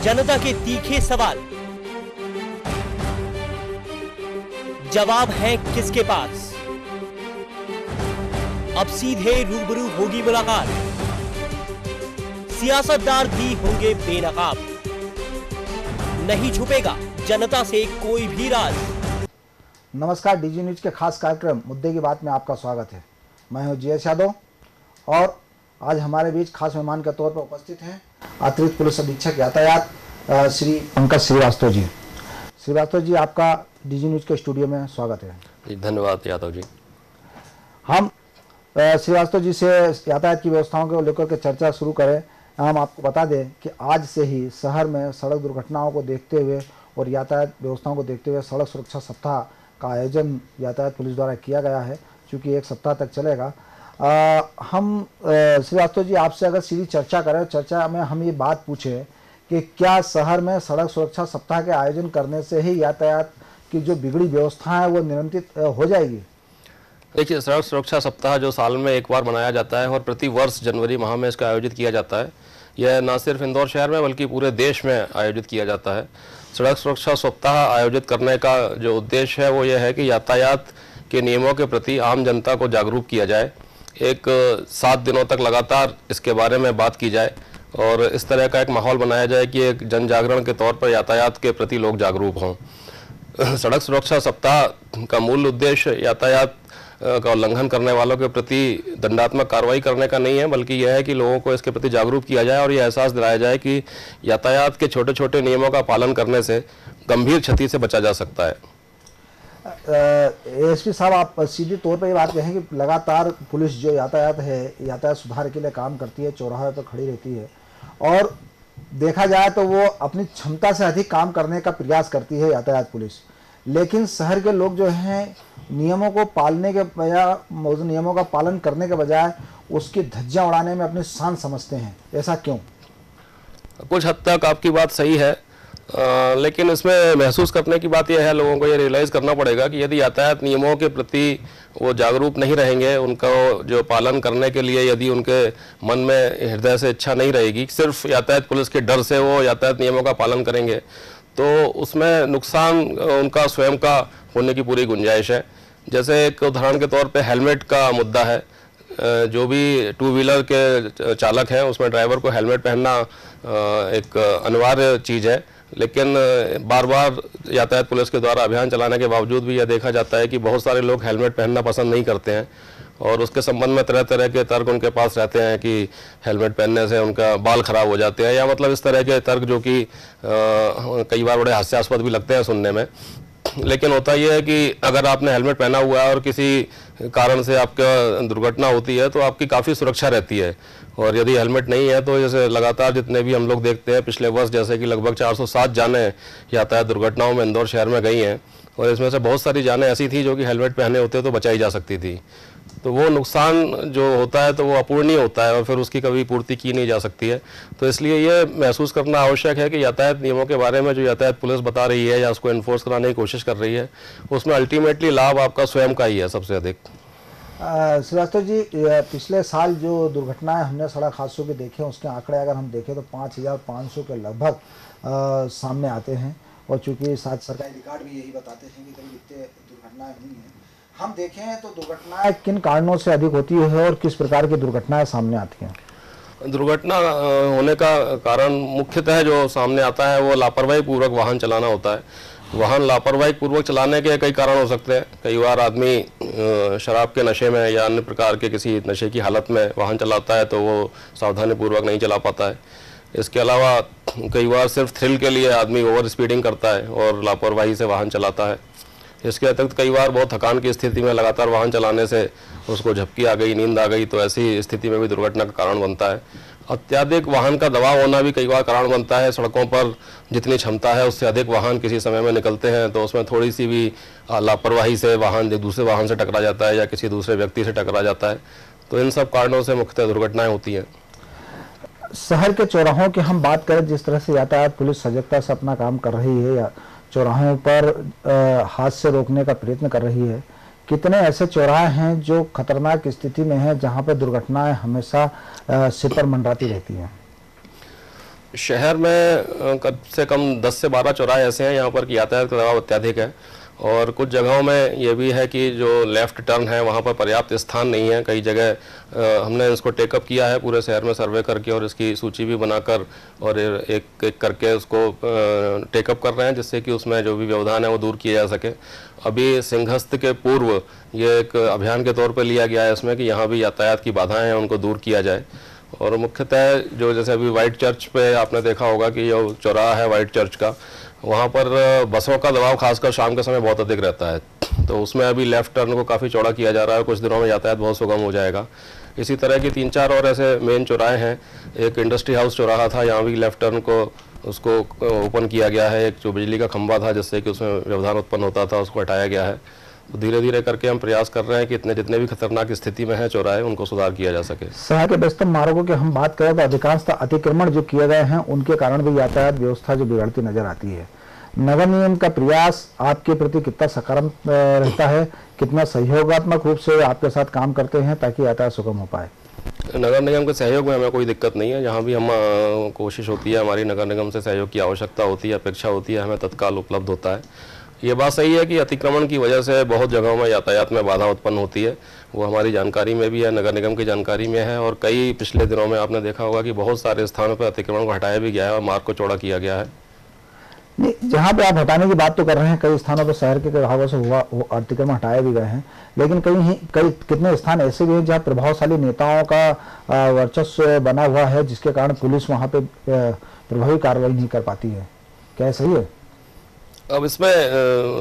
जनता के तीखे सवाल, जवाब है किसके पास? अब सीधे रूबरू होगी मुलाकात, सियासतदार भी होंगे बेनकाब, नहीं छुपेगा जनता से कोई भी राज। नमस्कार, डीजी न्यूज के खास कार्यक्रम मुद्दे की बात में आपका स्वागत है। मैं हूं जीएस यादव और आज हमारे बीच खास मेहमान के तौर पर उपस्थित हैं अतिरिक्त पुलिस अधीक्षक यातायात श्री पंकज श्रीवास्तव जी। श्रीवास्तव जी, आपका डीजी न्यूज के स्टूडियो में स्वागत है। धन्यवाद यादव जी। हम श्रीवास्तव जी से यातायात की व्यवस्थाओं को लेकर के चर्चा शुरू करें। हम आपको बता दें कि आज से ही शहर में सड़क दुर्घटनाओं को देखते हुए और यातायात व्यवस्थाओं को देखते हुए सड़क सुरक्षा सप्ताह का आयोजन यातायात पुलिस द्वारा किया गया है, चूँकि एक सप्ताह तक चलेगा। हम श्रीवास्तव जी आपसे अगर सीधी चर्चा करें, चर्चा में हम ये बात पूछें कि क्या शहर में सड़क सुरक्षा सप्ताह के आयोजन करने से ही यातायात की जो बिगड़ी व्यवस्था है वो नियंत्रित हो जाएगी? देखिए, सड़क सुरक्षा सप्ताह जो साल में एक बार मनाया जाता है और प्रति वर्ष जनवरी माह में इसका आयोजित किया जाता है, यह न सिर्फ इंदौर शहर में बल्कि पूरे देश में आयोजित किया जाता है। सड़क सुरक्षा सप्ताह आयोजित करने का जो उद्देश्य है वो ये है कि यातायात के नियमों के प्रति आम जनता को जागरूक किया जाए। एक 7 दिनों तक लगातार इसके बारे में बात की जाए और इस तरह का एक माहौल बनाया जाए कि एक जन जागरण के तौर पर यातायात के प्रति लोग जागरूक हों। सड़क सुरक्षा सप्ताह का मूल उद्देश्य यातायात का उल्लंघन करने वालों के प्रति दंडात्मक कार्रवाई करने का नहीं है, बल्कि यह है कि लोगों को इसके प्रति जागरूक किया जाए और यह एहसास दिलाया जाए कि यातायात के छोटे छोटे नियमों का पालन करने से गंभीर क्षति से बचा जा सकता है। एसपी साहब, आप सीधे तौर पर ये बात कहें कि लगातार पुलिस जो यातायात है, यातायात सुधार के लिए काम करती है, चौराहे पर खड़ी रहती है और देखा जाए तो वो अपनी क्षमता से अधिक काम करने का प्रयास करती है यातायात पुलिस, लेकिन शहर के लोग जो हैं नियमों को पालने के बजाय, नियमों का पालन करने के बजाय उसकी धज्जियां उड़ाने में अपनी शान समझते हैं। ऐसा क्यों? कुछ हद तक आपकी बात सही है, लेकिन इसमें महसूस करने की बात यह है, लोगों को ये रियलाइज़ करना पड़ेगा कि यदि यातायात नियमों के प्रति वो जागरूक नहीं रहेंगे, उनका जो पालन करने के लिए यदि उनके मन में हृदय से इच्छा नहीं रहेगी, सिर्फ यातायात पुलिस के डर से वो यातायात नियमों का पालन करेंगे, तो उसमें नुकसान उनका स्वयं का होने की पूरी गुंजाइश है। जैसे एक उदाहरण के तौर पे हेलमेट का मुद्दा है। जो भी 2 व्हीलर के चालक हैं उसमें ड्राइवर को हेलमेट पहनना एक अनिवार्य चीज़ है, लेकिन बार बार यातायात पुलिस के द्वारा अभियान चलाने के बावजूद भी यह देखा जाता है कि बहुत सारे लोग हेलमेट पहनना पसंद नहीं करते हैं और उसके संबंध में तरह तरह के तर्क उनके पास रहते हैं कि हेलमेट पहनने से उनका बाल खराब हो जाते हैं, या मतलब इस तरह के तर्क जो कि कई बार बड़े हास्यास्पद भी लगते हैं सुनने में। लेकिन होता यह है कि अगर आपने हेलमेट पहना हुआ है और किसी कारण से आपका दुर्घटना होती है तो आपकी काफ़ी सुरक्षा रहती है, और यदि हेलमेट नहीं है तो जैसे लगातार जितने भी हम लोग देखते हैं पिछले वर्ष, जैसे कि लगभग 407 जानें यातायात दुर्घटनाओं में इंदौर शहर में गई हैं और इसमें से बहुत सारी जानें ऐसी थी जो कि हेलमेट पहने होते तो बचाई जा सकती थी। तो वो नुकसान जो होता है तो वो अपूरणीय होता है और फिर उसकी कभी पूर्ति की नहीं जा सकती है। तो इसलिए ये महसूस करना आवश्यक है कि यातायात नियमों के बारे में जो यातायात पुलिस बता रही है या उसको इन्फोर्स कराने की कोशिश कर रही है, उसमें अल्टीमेटली लाभ आपका स्वयं का ही है सबसे अधिक। श्रीवास्तव जी, पिछले साल जो दुर्घटनाएं हमने सड़क हादसों के देखे उसके आंकड़े अगर हम देखें तो 5500 के लगभग सामने आते हैं, और चूंकि साथ सरकारी रिकॉर्ड भी यही बताते हैं कि कभी इतने दुर्घटनाएं हुई हैं। हम देखें तो दुर्घटनाएं किन कारणों से अधिक होती है और किस प्रकार की दुर्घटनाएं सामने आती हैं? दुर्घटना होने का कारण मुख्यतः जो सामने आता है वो लापरवाही पूर्वक वाहन चलाना होता है। वाहन लापरवाही पूर्वक चलाने के कई कारण हो सकते हैं। कई बार आदमी शराब के नशे में या अन्य प्रकार के किसी नशे की हालत में वाहन चलाता है तो वो सावधानी पूर्वक नहीं चला पाता है। इसके अलावा कई बार सिर्फ थ्रिल के लिए आदमी ओवर स्पीडिंग करता है और लापरवाही से वाहन चलाता है। इसके अतिरिक्त कई बार बहुत थकान की स्थिति में लगातार वाहन चलाने से उसको झपकी आ गई, नींद आ गई, तो ऐसी स्थिति में भी दुर्घटना का कारण बनता है। अत्याधिक वाहन का दबाव होना भी कई बार कारण बनता है। सड़कों पर जितनी क्षमता है उससे अधिक वाहन किसी समय में निकलते हैं तो उसमें थोड़ी सी भी लापरवाही से वाहन दूसरे वाहन से टकरा जाता है या किसी दूसरे व्यक्ति से टकरा जाता है। तो इन सब कारणों से मुख्यतः दुर्घटनाएं होती हैं। शहर के चौराहों की हम बात करें, जिस तरह से यातायात पुलिस सजगता से अपना काम कर रही है या चौराहों पर हादसे रोकने का प्रयत्न कर रही है, कितने ऐसे चौराहे हैं जो खतरनाक स्थिति में हैं जहां पर दुर्घटनाएं हमेशा सिर पर मंडराती रहती हैं? शहर में कम से कम 10 से 12 चौराहे ऐसे हैं यहाँ पर कि यातायात का दबाव अत्यधिक है, और कुछ जगहों में ये भी है कि जो लेफ़्ट टर्न है वहाँ पर पर्याप्त स्थान नहीं है। कई जगह हमने इसको टेकअप किया है पूरे शहर में सर्वे करके, और इसकी सूची भी बनाकर और एक एक करके उसको टेकअप कर रहे हैं, जिससे कि उसमें जो भी व्यवधान है वो दूर किया जा सके। अभी सिंहस्थ के पूर्व ये एक अभियान के तौर पर लिया गया है इसमें कि यहाँ भी यातायात की बाधाएँ हैं उनको दूर किया जाए। और मुख्यतः जो जैसे अभी वाइट चर्च पे आपने देखा होगा कि जो चौराहा है वाइट चर्च का, वहाँ पर बसों का दबाव खासकर शाम के समय बहुत अधिक रहता है, तो उसमें अभी लेफ़्ट टर्न को काफ़ी चौड़ा किया जा रहा है। कुछ दिनों में यातायात बहुत सुगम हो जाएगा। इसी तरह की 3-4 और ऐसे मेन चौराहे हैं। एक इंडस्ट्री हाउस चौराहा था, यहाँ भी लेफ़्ट टर्न को उसको ओपन किया गया है। एक जो बिजली का खंभा था जिससे कि उसमें व्यवधान उत्पन्न होता था, उसको हटाया गया है। तो धीरे धीरे करके हम प्रयास कर रहे हैं कि जितने भी खतरनाक स्थिति में है चौराहे, उनको सुधार किया जा सके। शहर के व्यस्तम मार्गों की हम बात करें तो अधिकांशतः अतिक्रमण जो किए गए हैं उनके कारण भी यातायात व्यवस्था जो बिगड़ती नजर आती है। नगर निगम का प्रयास आपके प्रति कितना सकारात्मक रहता है, कितना सहयोगात्मक रूप से आपके साथ काम करते हैं ताकि यातायात सुगम हो पाए? नगर निगम के सहयोग में हमें कोई दिक्कत नहीं है। जहाँ भी हम कोशिश होती है, हमारी नगर निगम से सहयोग की आवश्यकता होती है, अपेक्षा होती है, हमें तत्काल उपलब्ध होता है। ये बात सही है कि अतिक्रमण की वजह से बहुत जगहों में यातायात में बाधा उत्पन्न होती है, वो हमारी जानकारी में भी है, नगर निगम की जानकारी में है। और कई पिछले दिनों में आपने देखा होगा कि बहुत सारे स्थानों पर अतिक्रमण को हटाया भी गया है और मार्ग को चौड़ा किया गया है। नहीं, जहाँ पे आप हटाने की बात तो कर रहे हैं, कई स्थानों पर शहर के भागों से हुआ वो अतिक्रमण हटाए भी गए हैं, लेकिन कितने स्थान ऐसे भी हैं जहाँ प्रभावशाली नेताओं का वर्चस्व बना हुआ है, जिसके कारण पुलिस वहाँ पे प्रभावी कार्रवाई नहीं कर पाती है। क्या सही है? अब इसमें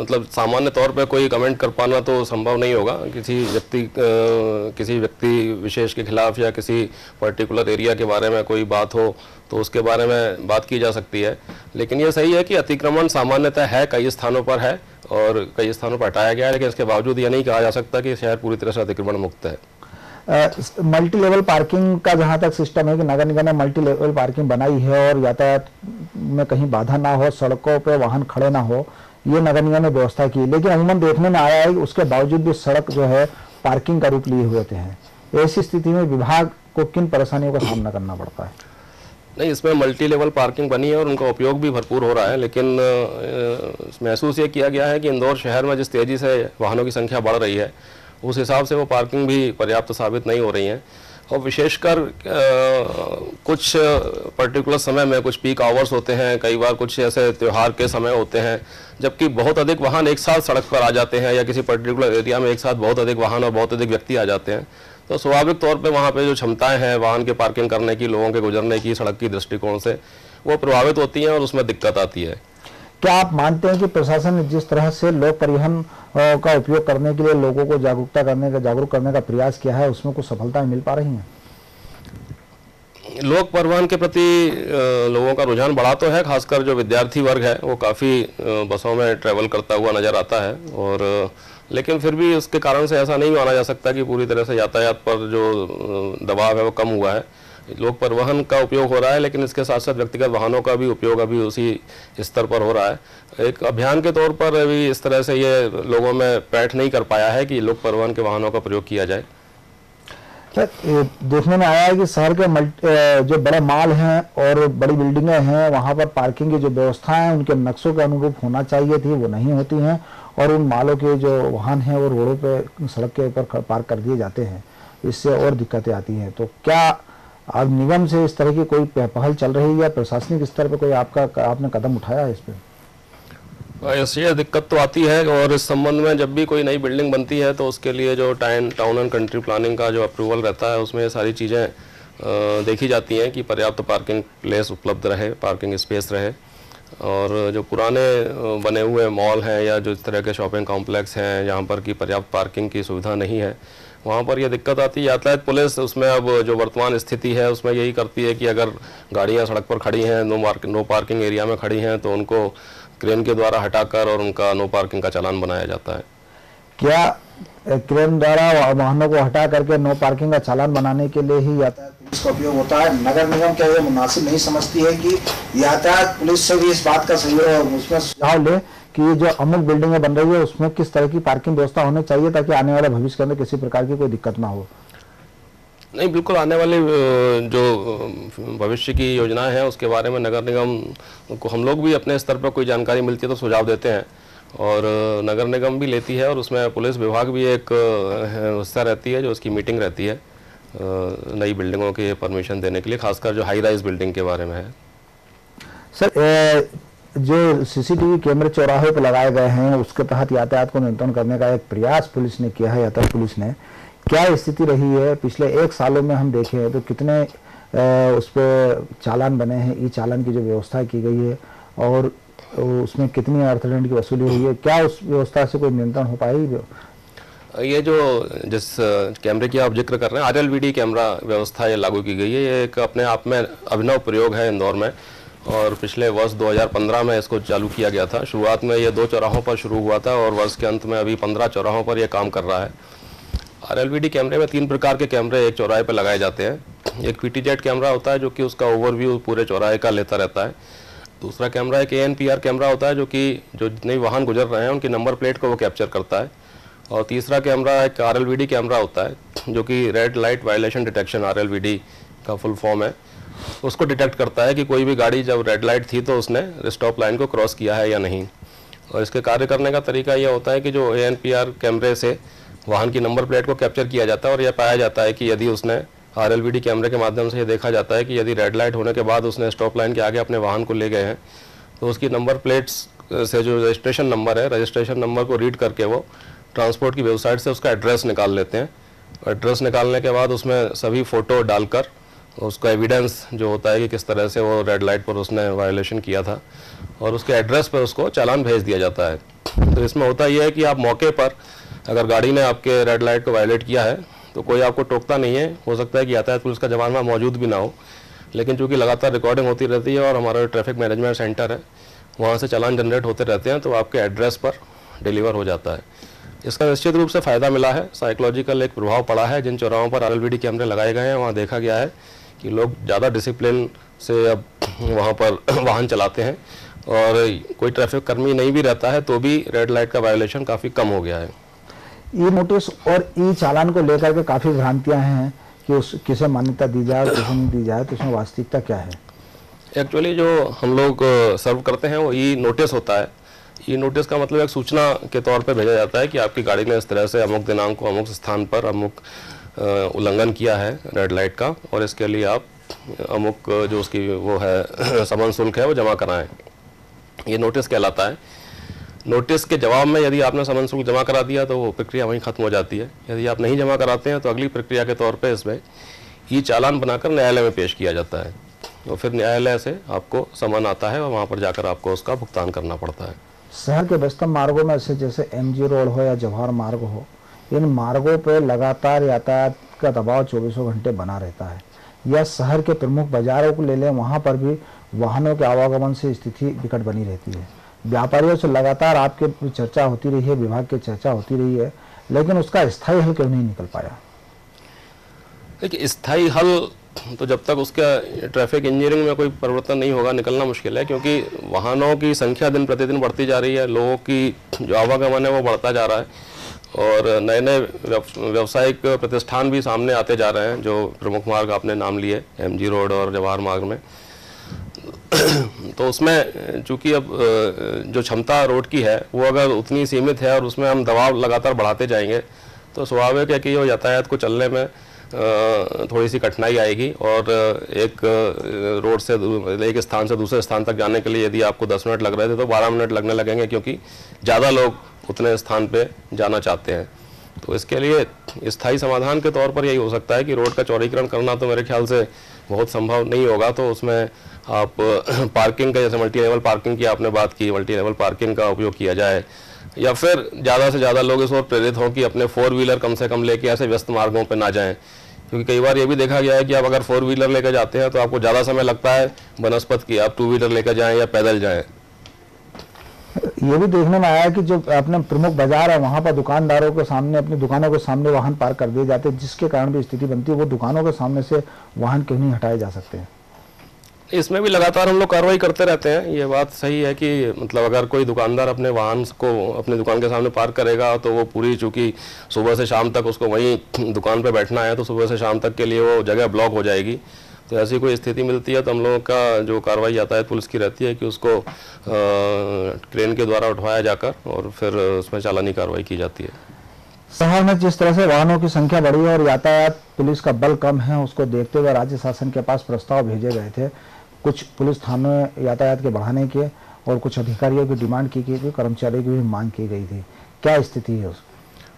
मतलब सामान्य तौर पे कोई कमेंट कर पाना तो संभव नहीं होगा। किसी व्यक्ति विशेष के खिलाफ या किसी पर्टिकुलर एरिया के बारे में कोई बात हो तो उसके बारे में बात की जा सकती है, लेकिन ये सही है कि अतिक्रमण सामान्यतः है, कई स्थानों पर है और कई स्थानों पर हटाया गया है, लेकिन इसके बावजूद यह नहीं कहा जा सकता कि शहर पूरी तरह से अतिक्रमण मुक्त है। मल्टी लेवल पार्किंग का जहां तक सिस्टम है कि नगर निगम ने मल्टी लेवल पार्किंग बनाई है और यातायात में कहीं बाधा ना हो, सड़कों पे वाहन खड़े ना हो, ये नगर निगम ने व्यवस्था की, लेकिन अमूमन देखने में आया है कि उसके बावजूद भी सड़क जो है पार्किंग का रूप लिए हुए हैं। ऐसी स्थिति में विभाग को किन परेशानियों का सामना करना पड़ता है? नहीं, इसमें मल्टी लेवल पार्किंग बनी है और उनका उपयोग भी भरपूर हो रहा है, लेकिन महसूस ये किया गया है कि इंदौर शहर में जिस तेज़ी से वाहनों की संख्या बढ़ रही है उस हिसाब से वो पार्किंग भी पर्याप्त साबित नहीं हो रही हैं। और विशेषकर कुछ पर्टिकुलर समय में कुछ पीक आवर्स होते हैं, कई बार कुछ ऐसे त्यौहार के समय होते हैं जबकि बहुत अधिक वाहन एक साथ सड़क पर आ जाते हैं, या किसी पर्टिकुलर एरिया में एक साथ बहुत अधिक वाहन और बहुत अधिक व्यक्ति आ जाते हैं, तो स्वाभाविक तौर पे वहाँ पे जो क्षमताएं हैं वाहन के पार्किंग करने की, लोगों के गुजरने की सड़क की दृष्टिकोण से, वो प्रभावित होती हैं और उसमें दिक्कत आती है। क्या आप मानते हैं कि प्रशासन ने जिस तरह से लोक परिवहन का उपयोग करने के लिए लोगों को जागरूक करने का प्रयास किया है, उसमें कुछ सफलताएं मिल पा रही हैं? लोक परिवहन के प्रति लोगों का रुझान बढ़ा तो है, खासकर जो विद्यार्थी वर्ग है वो काफ़ी बसों में ट्रैवल करता हुआ नज़र आता है, और लेकिन फिर भी उसके कारण से ऐसा नहीं माना जा सकता कि पूरी तरह से यातायात पर जो दबाव है वो कम हुआ है। लोक परिवहन का उपयोग हो रहा है, लेकिन इसके साथ साथ व्यक्तिगत वाहनों का भी उपयोग अभी उसी स्तर पर हो रहा है। एक अभियान के तौर पर अभी इस तरह से ये लोगों में पैठ नहीं कर पाया है कि लोक परिवहन के वाहनों का प्रयोग किया जाए। देखने में आया है कि शहर के जो बड़े मॉल हैं और बड़ी बिल्डिंगें हैं, वहां पर पार्किंग की जो व्यवस्था है उनके नक्शों के अनुरूप होना चाहिए थी, वो नहीं होती हैं, और उन मॉलों के जो वाहन हैं वो रोडों पे सड़क के ऊपर पार्क कर दिए जाते हैं, इससे और दिक्कतें आती हैं। तो क्या अब निगम से इस तरह की कोई पहल चल रही है या प्रशासनिक स्तर पर कोई आपने कदम उठाया है इस पर? ऐसी दिक्कत तो आती है, और इस संबंध में जब भी कोई नई बिल्डिंग बनती है तो उसके लिए जो टाउन एंड कंट्री प्लानिंग का जो अप्रूवल रहता है उसमें ये सारी चीज़ें देखी जाती हैं कि पर्याप्त पार्किंग प्लेस उपलब्ध रहे, पार्किंग स्पेस रहे। और जो पुराने बने हुए मॉल हैं या जो इस तरह के शॉपिंग कॉम्प्लेक्स हैं जहाँ पर कि पर्याप्त पार्किंग की सुविधा नहीं है, वहाँ पर यह दिक्कत आती है। यातायात पुलिस उसमें अब जो वर्तमान स्थिति है उसमें यही करती है कि अगर गाड़ियाँ सड़क पर खड़ी हैं, नो पार्किंग एरिया में खड़ी हैं, तो उनको क्रेन के द्वारा हटाकर और उनका नो पार्किंग का चालान बनाया जाता है। क्या क्रेन द्वारा वाहनों को हटा करके नो पार्किंग का चालान बनाने के लिए ही यातायात पुलिस का उपयोग होता है? नगर निगम क्या ये मुनासिब नहीं समझती है कि यातायात पुलिस से भी इस बात का सहयोग उसमें सुझाव ले कि जो अमुक बिल्डिंगें बन रही है उसमें किस तरह की पार्किंग व्यवस्था होनी चाहिए ताकि आने वाले भविष्य के अंदर किसी प्रकार की कोई दिक्कत ना हो? नहीं, बिल्कुल आने वाली जो भविष्य की योजनाएं हैं उसके बारे में नगर निगम को हम लोग भी अपने स्तर पर कोई जानकारी मिलती है तो सुझाव देते हैं, और नगर निगम भी लेती है, और उसमें पुलिस विभाग भी एक हिस्सा रहती है जो उसकी मीटिंग रहती है नई बिल्डिंगों के परमिशन देने के लिए, खासकर जो हाई राइज बिल्डिंग के बारे में है। सर, जो सीसीटीवी कैमरे चौराहे पर लगाए गए हैं उसके तहत यातायात को नियंत्रण करने का एक प्रयास पुलिस ने किया है, यातायात पुलिस ने, क्या स्थिति रही है पिछले 1 सालों में? हम देखें तो कितने उस पर चालान बने हैं, ई चालान की जो व्यवस्था की गई है, और उसमें कितनी अर्थदंड की वसूली हुई है, क्या उस व्यवस्था से कोई नियंत्रण हो पाई? ये जो जिस कैमरे की आप जिक्र कर रहे हैं, RLVD कैमरा व्यवस्था ये लागू की गई है। ये एक अपने आप में अभिनव प्रयोग है इंदौर में, और पिछले वर्ष 2015 में इसको चालू किया गया था। शुरुआत में ये 2 चौराहों पर शुरू हुआ था और वर्ष के अंत में अभी 15 चौराहों पर यह काम कर रहा है। RLVD कैमरे में 3 प्रकार के कैमरे एक चौराहे पर लगाए जाते हैं। एक PTZ कैमरा होता है जो कि उसका ओवरव्यू पूरे चौराहे का लेता रहता है। दूसरा कैमरा एक ANPR कैमरा होता है जो कि जो जितने वाहन गुजर रहे हैं उनकी नंबर प्लेट को वो कैप्चर करता है। और तीसरा कैमरा एक RLVD कैमरा होता है जो कि red light violation detection, RLVD का फुल फॉर्म है, उसको डिटेक्ट करता है कि कोई भी गाड़ी जब रेड लाइट थी तो उसने स्टॉप लाइन को क्रॉस किया है या नहीं। और इसके कार्य करने का तरीका यह होता है कि जो ANPR कैमरे से वाहन की नंबर प्लेट को कैप्चर किया जाता है और यह पाया जाता है कि यदि उसने RLVD कैमरे के माध्यम से ये देखा जाता है कि यदि रेड लाइट होने के बाद उसने स्टॉप लाइन के आगे अपने वाहन को ले गए हैं तो उसकी नंबर प्लेट्स से जो रजिस्ट्रेशन नंबर है, रजिस्ट्रेशन नंबर को रीड करके वो ट्रांसपोर्ट की वेबसाइट से उसका एड्रेस निकाल लेते हैं। एड्रेस निकालने के बाद उसमें सभी फ़ोटो डालकर उसका एविडेंस जो होता है कि किस तरह से वो रेड लाइट पर उसने वायलेशन किया था, और उसके एड्रेस पर उसको चालान भेज दिया जाता है। तो इसमें होता यह है कि आप मौके पर अगर गाड़ी ने आपके रेड लाइट को वायलेट किया है तो कोई आपको टोकता नहीं है। हो सकता है कि यातायात पुलिस का जवान वहाँ मौजूद भी ना हो, लेकिन चूँकि लगातार रिकॉर्डिंग होती रहती है और हमारा ट्रैफिक मैनेजमेंट सेंटर है वहाँ से चालान जनरेट होते रहते हैं, तो आपके एड्रेस पर डिलीवर हो जाता है। इसका निश्चित रूप से फ़ायदा मिला है, साइकोलॉजिकल एक प्रभाव पड़ा है। जिन चौराहों पर RLVD कैमरे लगाए गए हैं वहाँ देखा गया है कि लोग ज़्यादा डिसिप्लिन से अब वहाँ पर वाहन चलाते हैं, और कोई ट्रैफिक कर्मी नहीं भी रहता है तो भी रेड लाइट का वायलेशन काफ़ी कम हो गया है। ई नोटिस और ई चालान को लेकर के काफ़ी भ्रांतियाँ हैं कि उस किसे मान्यता दी जाए और किसे नहीं दी जाए, तो उसमें वास्तविकता क्या है? एक्चुअली जो हम लोग सर्व करते हैं वो ई नोटिस होता है। ई नोटिस का मतलब एक सूचना के तौर पे भेजा जाता है कि आपकी गाड़ी ने इस तरह से अमुक दिनांक को अमुक स्थान पर अमुक उल्लंघन किया है रेड लाइट का, और इसके लिए आप अमुक जो उसकी वो है समन शुल्क है वो जमा कराएं। ये नोटिस कहलाता है। नोटिस के जवाब में यदि आपने समन शुल्क जमा करा दिया तो वो प्रक्रिया वहीं ख़त्म हो जाती है। यदि आप नहीं जमा कराते हैं तो अगली प्रक्रिया के तौर पे इसमें ई चालान बनाकर न्यायालय में पेश किया जाता है, और फिर न्यायालय से आपको समन आता है और वहाँ पर जाकर आपको उसका भुगतान करना पड़ता है। शहर के व्यस्तम मार्गों में से जैसे MG रोड हो या जवाहर मार्ग हो, इन मार्गों पर लगातार यातायात का दबाव 24 घंटे बना रहता है। या शहर के प्रमुख बाजारों को ले लें, वहाँ पर भी वाहनों के आवागमन से स्थिति विकट बनी रहती है। व्यापारियों से लगातार आपके चर्चा होती रही है, विभाग की चर्चा होती रही है, लेकिन उसका स्थायी हल क्यों नहीं निकल पाया? देखिए, स्थायी हल तो जब तक उसका ट्रैफिक इंजीनियरिंग में कोई परिवर्तन नहीं होगा निकलना मुश्किल है, क्योंकि वाहनों की संख्या दिन प्रतिदिन बढ़ती जा रही है, लोगों की जो आवागमन है वो बढ़ता जा रहा है, और नए नए व्यावसायिक प्रतिष्ठान भी सामने आते जा रहे हैं। जो प्रमुख मार्ग आपने नाम लिए MG रोड और जवाहर मार्ग में, तो उसमें चूंकि अब जो क्षमता रोड की है वो अगर उतनी सीमित है और उसमें हम दबाव लगातार बढ़ाते जाएंगे तो स्वाभाविक है कि वो यातायात को चलने में थोड़ी सी कठिनाई आएगी, और एक रोड से एक स्थान से दूसरे स्थान तक जाने के लिए यदि आपको 10 मिनट लग रहे थे तो 12 मिनट लगने लगेंगे, क्योंकि ज़्यादा लोग उतने स्थान पे जाना चाहते हैं। तो इसके लिए स्थायी समाधान के तौर पर यही हो सकता है कि रोड का चौड़ीकरण करना तो मेरे ख्याल से बहुत संभव नहीं होगा, तो उसमें आप पार्किंग का, जैसे मल्टी लेवल पार्किंग की आपने बात की, मल्टी लेवल पार्किंग का उपयोग किया जाए, या फिर ज़्यादा से ज़्यादा लोग इस ओर प्रेरित हों कि अपने 4 व्हीलर कम से कम लेके ऐसे व्यस्त मार्गों पर ना जाएं, क्योंकि कई बार ये भी देखा गया है कि आप अगर 4 व्हीलर लेकर जाते हैं तो आपको ज़्यादा समय लगता है बनस्पत की आप 2 व्हीलर लेकर जाएं या पैदल जाएं। ये भी देखने में आया कि जो अपने प्रमुख बाजार है वहाँ पर दुकानदारों के सामने, अपनी दुकानों के सामने वाहन पार्क कर दिए जाते हैं, जिसके कारण भी स्थिति बनती है वो दुकानों के सामने से वाहन क्यों नहीं हटाए जा सकते हैं? इसमें भी लगातार हम लोग कार्रवाई करते रहते हैं। ये बात सही है कि मतलब अगर कोई दुकानदार अपने वाहन को अपनी दुकान के सामने पार्क करेगा तो वो पूरी, चूँकि सुबह से शाम तक उसको वहीं दुकान पे बैठना है, तो सुबह से शाम तक के लिए वो जगह ब्लॉक हो जाएगी। तो ऐसी कोई स्थिति मिलती है तो हम लोगों का जो कार्रवाई यातायात पुलिस की रहती है कि उसको क्रेन के द्वारा उठवाया जाकर और फिर उसमें चालानी कार्रवाई की जाती है। शहर में जिस तरह से वाहनों की संख्या बढ़ी है और यातायात पुलिस का बल कम है, उसको देखते हुए राज्य शासन के पास प्रस्ताव भेजे गए थे। कुछ पुलिस थानों में यातायात के बढ़ाने के और कुछ अधिकारियों की डिमांड की गई थी, कर्मचारियों की भी मांग की गई थी। क्या स्थिति है उसकी?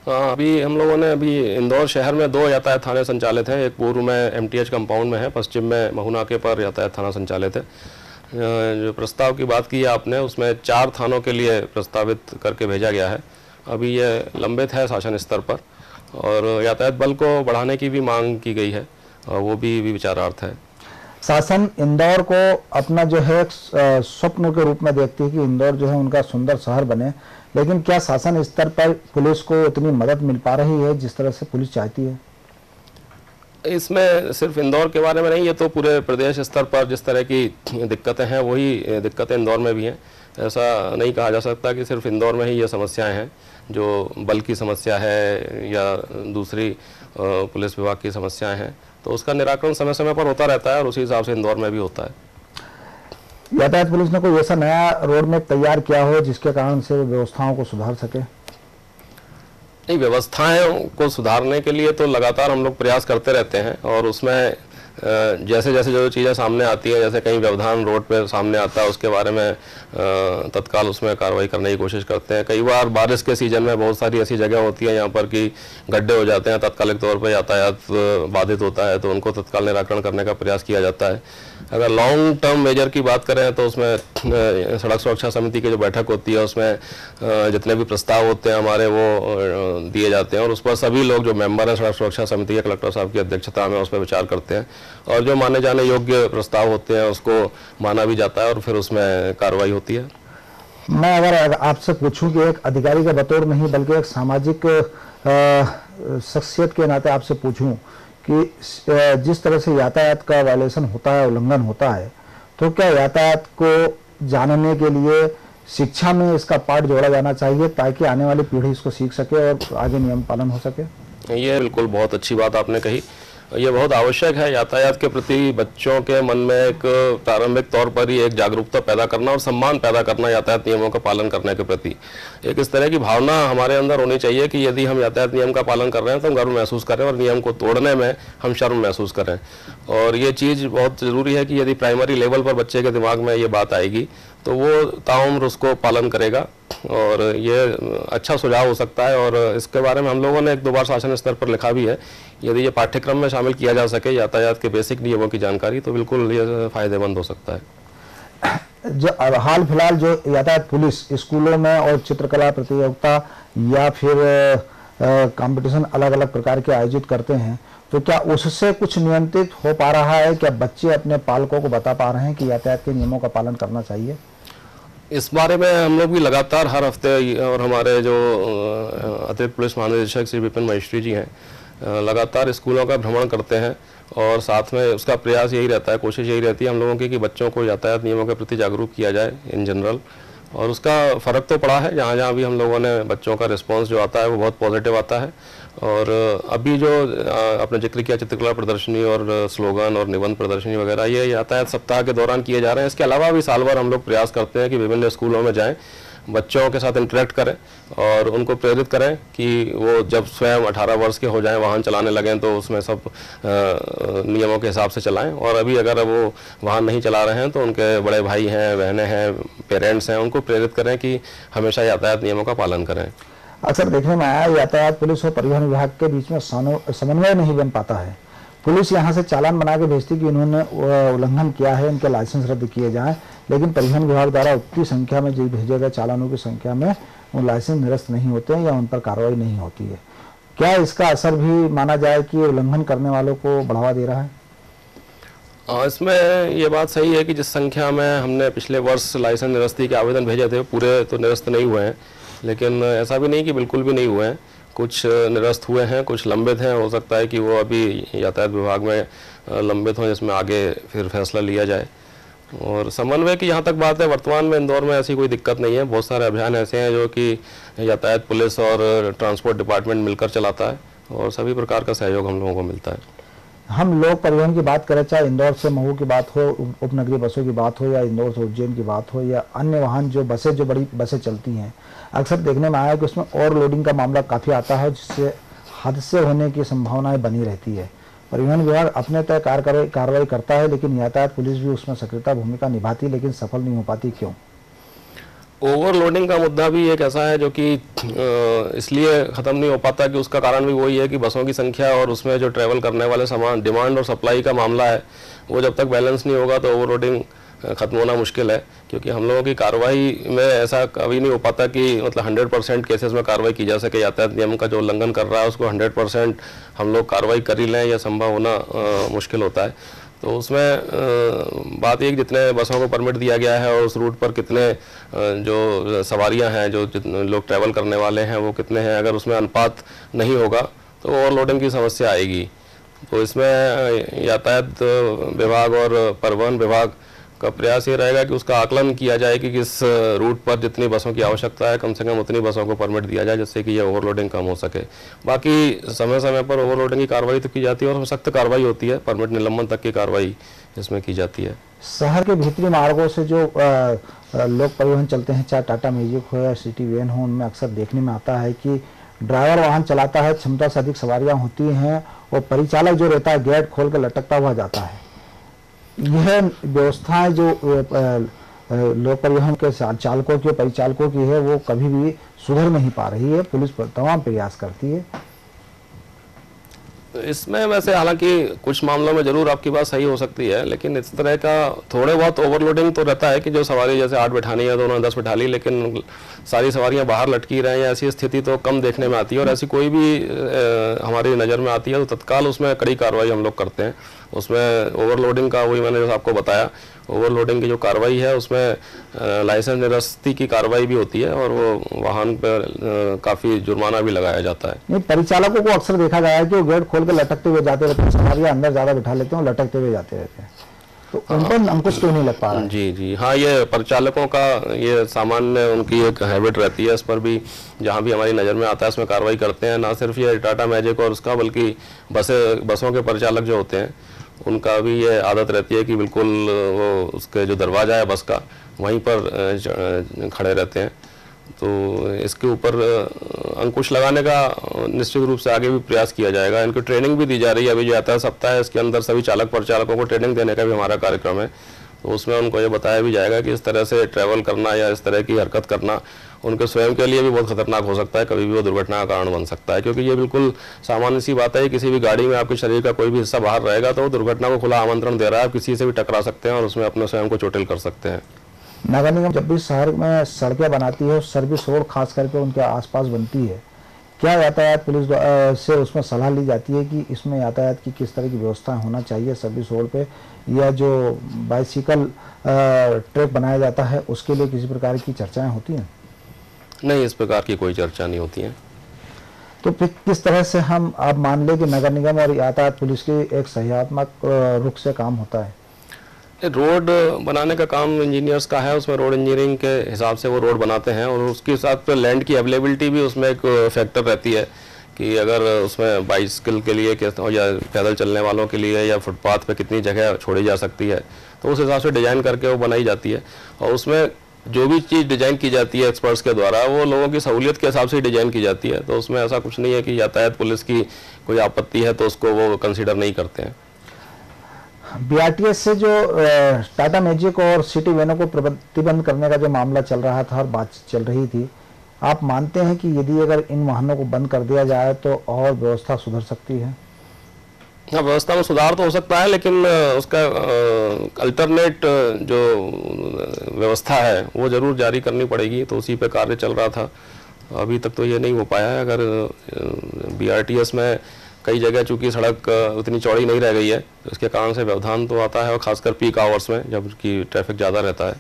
हाँ, अभी हम लोगों ने इंदौर शहर में 2 यातायात थाने संचालित हैं। एक पूर्व में MTH कंपाउंड में है, पश्चिम में महू नाके पर यातायात थाना संचालित है। जो प्रस्ताव की बात की है आपने, उसमें 4 थानों के लिए प्रस्तावित करके भेजा गया है। अभी ये लंबित है शासन स्तर पर, और यातायात बल को बढ़ाने की भी मांग की गई है और वो भी विचारार्थ है। शासन इंदौर को अपना जो है स्वप्न के रूप में देखती है कि इंदौर जो है उनका सुंदर शहर बने, लेकिन क्या शासन स्तर पर पुलिस को उतनी मदद मिल पा रही है जिस तरह से पुलिस चाहती है? इसमें सिर्फ इंदौर के बारे में नहीं, ये तो पूरे प्रदेश स्तर पर जिस तरह की दिक्कतें हैं वही दिक्कतें इंदौर में भी हैं। ऐसा नहीं कहा जा सकता कि सिर्फ इंदौर में ही ये समस्याएं हैं। जो बल की समस्या है या दूसरी पुलिस विभाग की समस्याएं हैं, तो उसका निराकरण समय समय पर होता रहता है और उसी हिसाब से इंदौर में भी होता है। यातायात पुलिस ने कोई ऐसा नया रोड मैप तैयार किया हो जिसके कारण से व्यवस्थाओं को सुधार सके? नहीं, व्यवस्थाएं को सुधारने के लिए तो लगातार हम लोग प्रयास करते रहते हैं, और उसमें जैसे जैसे जो चीज़ें सामने आती हैं, जैसे कहीं व्यवधान रोड पे सामने आता है, उसके बारे में तत्काल उसमें कार्रवाई करने की कोशिश करते हैं। कई बार बारिश के सीजन में बहुत सारी ऐसी जगह होती है यहाँ पर कि गड्ढे हो जाते हैं, तात्कालिक तौर पर यातायात बाधित होता है, तो उनको तत्काल निराकरण करने का प्रयास किया जाता है। अगर लॉन्ग टर्म मेजर की बात करें तो उसमें सड़क सुरक्षा समिति की जो बैठक होती है उसमें जितने भी प्रस्ताव होते हैं हमारे वो दिए जाते हैं, और उस पर सभी लोग जो मेंबर हैं सड़क सुरक्षा समिति के कलेक्टर साहब की अध्यक्षता में उस पर विचार करते हैं, और जो माने जाने योग्य प्रस्ताव होते हैं उसको माना भी जाता है और फिर उसमें कार्रवाई होती है। मैं अगर आपसे पूछूं कि एक अधिकारी के बतौर नहीं बल्कि एक सामाजिक शख्सियत के नाते आपसे पूछूं कि जिस तरह से यातायात का वायलेशन होता है, उल्लंघन होता है, तो क्या यातायात को जानने के लिए शिक्षा में इसका पाठ जोड़ा जाना चाहिए ताकि आने वाली पीढ़ी इसको सीख सके और आगे नियम पालन हो सके? ये बिल्कुल बहुत अच्छी बात आपने कही। ये बहुत आवश्यक है यातायात के प्रति बच्चों के मन में एक प्रारंभिक तौर पर ही एक जागरूकता पैदा करना और सम्मान पैदा करना यातायात नियमों का पालन करने के प्रति। एक इस तरह की भावना हमारे अंदर होनी चाहिए कि यदि हम यातायात नियम का पालन कर रहे हैं तो हम गर्व महसूस करें और नियम को तोड़ने में हम शर्म महसूस करें। और ये चीज़ बहुत ज़रूरी है कि यदि प्राइमरी लेवल पर बच्चे के दिमाग में ये बात आएगी तो वो ताउम्र उसको पालन करेगा, और ये अच्छा सुझाव हो सकता है। और इसके बारे में हम लोगों ने 1-2 बार शासन स्तर पर लिखा भी है। यदि ये पाठ्यक्रम में शामिल किया जा सके यातायात के बेसिक नियमों की जानकारी तो बिल्कुल ये फायदेमंद हो सकता है। जो हाल फिलहाल जो यातायात पुलिस स्कूलों में और चित्रकला प्रतियोगिता या फिर कंपटीशन अलग अलग प्रकार के आयोजित करते हैं, तो क्या उससे कुछ नियंत्रित हो पा रहा है? क्या बच्चे अपने पालकों को बता पा रहे हैं कि यातायात के नियमों का पालन करना चाहिए? इस बारे में हम लोग भी लगातार हर हफ्ते, और हमारे जो अतिरिक्त पुलिस महानिदेशक श्री विपिन महेश्वरी जी हैं, लगातार स्कूलों का भ्रमण करते हैं, और साथ में उसका प्रयास यही रहता है, कोशिश यही रहती है हम लोगों की कि बच्चों को यातायात नियमों के प्रति जागरूक किया जाए इन जनरल। और उसका फ़र्क तो पड़ा है, जहाँ जहाँ भी हम लोगों ने बच्चों का रिस्पांस जो आता है वो बहुत पॉजिटिव आता है। और अभी जो आपने जिक्र किया चित्रकला प्रदर्शनी और स्लोगन और निबंध प्रदर्शनी वगैरह, ये यातायात सप्ताह के दौरान किए जा रहे हैं। इसके अलावा भी साल भर हम लोग प्रयास करते हैं कि विभिन्न स्कूलों में जाएं, बच्चों के साथ इंटरेक्ट करें और उनको प्रेरित करें कि वो जब स्वयं 18 वर्ष के हो जाएं, वाहन चलाने लगें, तो उसमें सब नियमों के हिसाब से चलाएं। और अभी अगर वो वाहन नहीं चला रहे हैं तो उनके बड़े भाई हैं, बहनें हैं, पेरेंट्स हैं, उनको प्रेरित करें कि हमेशा यातायात नियमों का पालन करें। अक्सर देखने में आया यातायात पुलिस और परिवहन विभाग के बीच में समन्वय नहीं बन पाता है। पुलिस यहाँ से चालान बना के भेजती कि इन्होंने उल्लंघन किया है, इनके लाइसेंस रद्द किए जाएं, लेकिन परिवहन विभाग द्वारा उतनी संख्या में जो भेजे गए चालानों की संख्या में वो लाइसेंस निरस्त नहीं होते हैं या उन पर कार्रवाई नहीं होती है। क्या इसका असर भी माना जाए कि उल्लंघन करने वालों को बढ़ावा दे रहा है? इसमें ये बात सही है कि जिस संख्या में हमने पिछले वर्ष लाइसेंस निरस्ती के आवेदन भेजे थे, पूरे तो निरस्त नहीं हुए हैं, लेकिन ऐसा भी नहीं कि बिल्कुल भी नहीं हुए हैं। कुछ निरस्त हुए हैं, कुछ लंबित हैं। हो सकता है कि वो अभी यातायात विभाग में लंबित हों, जिसमें आगे फिर फैसला लिया जाए। और समन्वय की जहाँ तक बात है, वर्तमान में इंदौर में ऐसी कोई दिक्कत नहीं है। बहुत सारे अभियान ऐसे हैं जो कि यातायात पुलिस और ट्रांसपोर्ट डिपार्टमेंट मिलकर चलाता है और सभी प्रकार का सहयोग हम लोगों को मिलता है। हम लोक परिवहन की बात करें, चाहे इंदौर से महू की बात हो, उपनगरीय बसों की बात हो, या इंदौर से उज्जैन की बात हो, या अन्य वाहन जो बड़ी बसें चलती हैं, अक्सर देखने में आया कि उसमें ओवरलोडिंग का मामला काफ़ी आता है, जिससे हादसे होने की संभावनाएं बनी रहती है। परिवहन विभाग अपने तय कार्रवाई करता है, लेकिन यातायात पुलिस भी उसमें सक्रियता भूमिका निभाती है, लेकिन सफल नहीं हो पाती। क्यों? ओवरलोडिंग का मुद्दा भी एक ऐसा है जो कि इसलिए ख़त्म नहीं हो पाता कि उसका कारण भी वही है कि बसों की संख्या और उसमें जो ट्रैवल करने वाले सामान, डिमांड और सप्लाई का मामला है, वो जब तक बैलेंस नहीं होगा तो ओवरलोडिंग ख़त्म होना मुश्किल है। क्योंकि हम लोगों की कार्रवाई में ऐसा कभी नहीं हो पाता कि मतलब 100% केसेस में कार्रवाई की जा सके। यातायात नियम का जो उल्लंघन कर रहा है उसको 100% हम लोग कार्रवाई कर ही लें, यह संभव होना मुश्किल होता है। तो उसमें बात एक, जितने बसों को परमिट दिया गया है और उस रूट पर कितने जो सवारियां हैं, जो लोग ट्रैवल करने वाले हैं वो कितने हैं, अगर उसमें अनुपात नहीं होगा तो ओवरलोडिंग की समस्या आएगी। तो इसमें यातायात विभाग और परिवहन विभाग का प्रयास ये रहेगा कि उसका आकलन किया जाए कि किस रूट पर जितनी बसों की आवश्यकता है, कम से कम उतनी बसों को परमिट दिया जाए, जिससे कि ये ओवरलोडिंग कम हो सके। बाकी समय समय पर ओवरलोडिंग की कार्रवाई तो की जाती है और सख्त कार्रवाई होती है, परमिट निलंबन तक की कार्रवाई इसमें की जाती है। शहर के भीतरी मार्गों से जो लोक परिवहन चलते हैं, चाहे टाटा मैजिक हो या सिटी वैन हो, उनमें अक्सर देखने में आता है कि ड्राइवर वाहन चलाता है, क्षमता से अधिक सवारियां होती हैं और परिचालक जो रहता है गेट खोल कर लटकता हुआ जाता है। यह व्यवस्थाएं जो लोक परिवहन के चालकों की, परिचालकों की है, वो कभी भी सुधर नहीं पा रही है। पुलिस पर तमाम प्रयास करती है। इसमें वैसे हालांकि कुछ मामलों में जरूर आपकी बात सही हो सकती है, लेकिन इस तरह का थोड़े बहुत ओवरलोडिंग तो रहता है कि जो सवारी जैसे 8 बिठानी है तो उन्होंने 10 बिठा ली, लेकिन सारी सवारियां बाहर लटकी रहे हैं, ऐसी स्थिति तो कम देखने में आती है। और ऐसी कोई भी हमारी नज़र में आती है तो तत्काल उसमें कड़ी कार्रवाई हम लोग करते हैं। उसमें ओवरलोडिंग का, वही मैंने जैसे आपको बताया, ओवरलोडिंग की जो कार्रवाई है उसमें लाइसेंस निरस्ती की कार्रवाई भी होती है और वो वाहन पर काफ़ी जुर्माना भी लगाया जाता है। नहीं, परिचालकों को अक्सर देखा गया है कि वो गेट खोल कर लटकते हुए जाते रहते हैं, सवारियां अंदर ज़्यादा बिठा लेते हैं और लटकते हुए जाते रहते हैं, तो उन पर अंकुश क्यों नहीं लग पा रहा है? जी, हाँ, ये परिचालकों का ये सामान्य उनकी एक हैबिट रहती है। इस पर भी जहाँ भी हमारी नज़र में आता है इसमें कार्रवाई करते हैं। ना सिर्फ ये टाटा मैजिक और उसका, बल्कि बसों के परिचालक जो होते हैं उनका भी ये आदत रहती है कि बिल्कुल वो उसके जो दरवाज़ा है बस का वहीं पर खड़े रहते हैं। तो इसके ऊपर अंकुश लगाने का निश्चित रूप से आगे भी प्रयास किया जाएगा। इनको ट्रेनिंग भी दी जा रही है। अभी जो यातायात सप्ताह है इसके अंदर सभी चालक परिचालकों को ट्रेनिंग देने का भी हमारा कार्यक्रम है। तो उसमें उनको ये बताया भी जाएगा कि इस तरह से ट्रैवल करना या इस तरह की हरकत करना उनके स्वयं के लिए भी बहुत खतरनाक हो सकता है, कभी भी वो दुर्घटना का कारण बन सकता है। क्योंकि ये बिल्कुल सामान्य सी बात है, किसी भी गाड़ी में आपके शरीर का कोई भी हिस्सा बाहर रहेगा तो वो दुर्घटना को खुला आमंत्रण दे रहा है। आप किसी से भी टकरा सकते हैं और उसमें अपने स्वयं को चोटिल कर सकते हैं। नगर निगम जब भी शहर में सड़कें बनाती है, सर्विस रोड खास करके उनके आसपास बनती है, क्या यातायात पुलिस से उसमें सलाह ली जाती है कि इसमें यातायात की किस तरह की व्यवस्था होना चाहिए सर्विस रोड पे, या जो बाइसिकल ट्रैक बनाया जाता है उसके लिए किसी प्रकार की चर्चाएं होती हैं? नहीं, इस प्रकार की कोई चर्चा नहीं होती है। तो फिर किस तरह से हम आप मान लें कि नगर निगम और यातायात पुलिस की एक सहयोगात्मक रुख से काम होता है? रोड बनाने का काम इंजीनियर्स का है, उसमें रोड इंजीनियरिंग के हिसाब से वो रोड बनाते हैं और उसके साथ लैंड की अवेलेबिलिटी भी उसमें एक फैक्टर रहती है कि अगर उसमें बाइसिकल के लिए या पैदल चलने वालों के लिए या फुटपाथ पे कितनी जगह छोड़ी जा सकती है, तो उस हिसाब से डिज़ाइन करके वो बनाई जाती है। और उसमें जो भी चीज़ डिज़ाइन की जाती है एक्सपर्ट्स के द्वारा, वो लोगों की सहूलियत के हिसाब से डिज़ाइन की जाती है। तो उसमें ऐसा कुछ नहीं है कि यातायात पुलिस की कोई आपत्ति है तो उसको वो कंसिडर नहीं करते हैं। बीआरटीएस से जो टाटा मैजिक और सिटी वैनों को प्रतिबंध करने का जो मामला चल रहा था और बातचीत चल रही थी, आप मानते हैं कि यदि अगर इन वाहनों को बंद कर दिया जाए तो और व्यवस्था सुधर सकती है? हाँ, व्यवस्था में सुधार तो हो सकता है, लेकिन उसका अल्टरनेट जो व्यवस्था है वो जरूर जारी करनी पड़ेगी। तो उसी पे कार्य चल रहा था, अभी तक तो ये नहीं हो पाया है। अगर बीआरटीएस में कई जगह चूंकि सड़क उतनी चौड़ी नहीं रह गई है तो इसके कारण से व्यवधान तो आता है, और खासकर पीक आवर्स में जबकि ट्रैफिक ज़्यादा रहता है।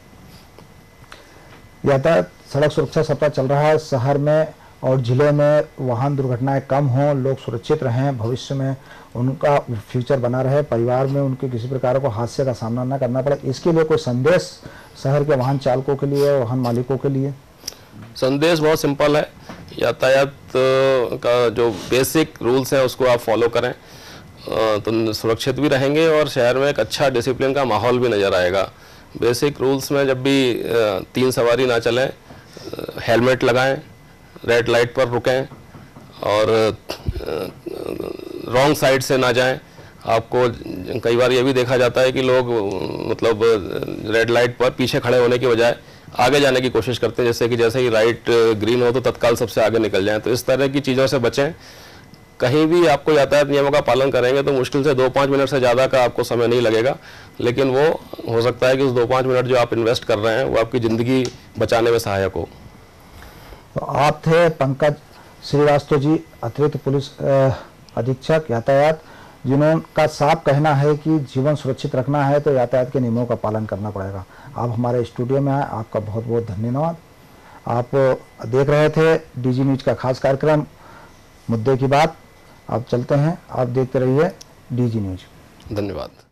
यातायात सड़क सुरक्षा सप्ताह चल रहा है, शहर में और ज़िले में वाहन दुर्घटनाएं कम हों, लोग सुरक्षित रहें, भविष्य में उनका फ्यूचर बना रहे, परिवार में उनके किसी प्रकार को हादसे का सामना न करना पड़े, इसके लिए कोई संदेश शहर के वाहन चालकों के लिए, वाहन मालिकों के लिए? संदेश बहुत सिंपल है, यातायात का जो बेसिक रूल्स हैं उसको आप फॉलो करें तो सुरक्षित भी रहेंगे और शहर में एक अच्छा डिसिप्लिन का माहौल भी नज़र आएगा। बेसिक रूल्स में जब भी 3 सवारी ना चलें, हेलमेट लगाएं, रेड लाइट पर रुकें और रॉन्ग साइड से ना जाएं। आपको कई बार ये भी देखा जाता है कि लोग मतलब रेड लाइट पर पीछे खड़े होने की बजाय आगे जाने की कोशिश करते हैं, जैसे ही लाइट ग्रीन हो तो तत्काल सबसे आगे निकल जाएं। तो इस तरह की चीज़ों से बचें। कहीं भी आपको यातायात नियमों का पालन करेंगे तो मुश्किल से 2-5 मिनट से ज़्यादा का आपको समय नहीं लगेगा, लेकिन वो हो सकता है कि उस 2-5 मिनट जो आप इन्वेस्ट कर रहे हैं वो आपकी ज़िंदगी बचाने में सहायक हो। तो आप थे पंकज श्रीवास्तव जी, अतिरिक्त पुलिस अधीक्षक यातायात, जिनका साफ कहना है कि जीवन सुरक्षित रखना है तो यातायात के नियमों का पालन करना पड़ेगा। आप हमारे स्टूडियो में आए, आपका बहुत बहुत धन्यवाद। आप देख रहे थे डीजी न्यूज का खास कार्यक्रम मुद्दे की बात। आप चलते हैं, आप देखते रहिए डीजी न्यूज। धन्यवाद।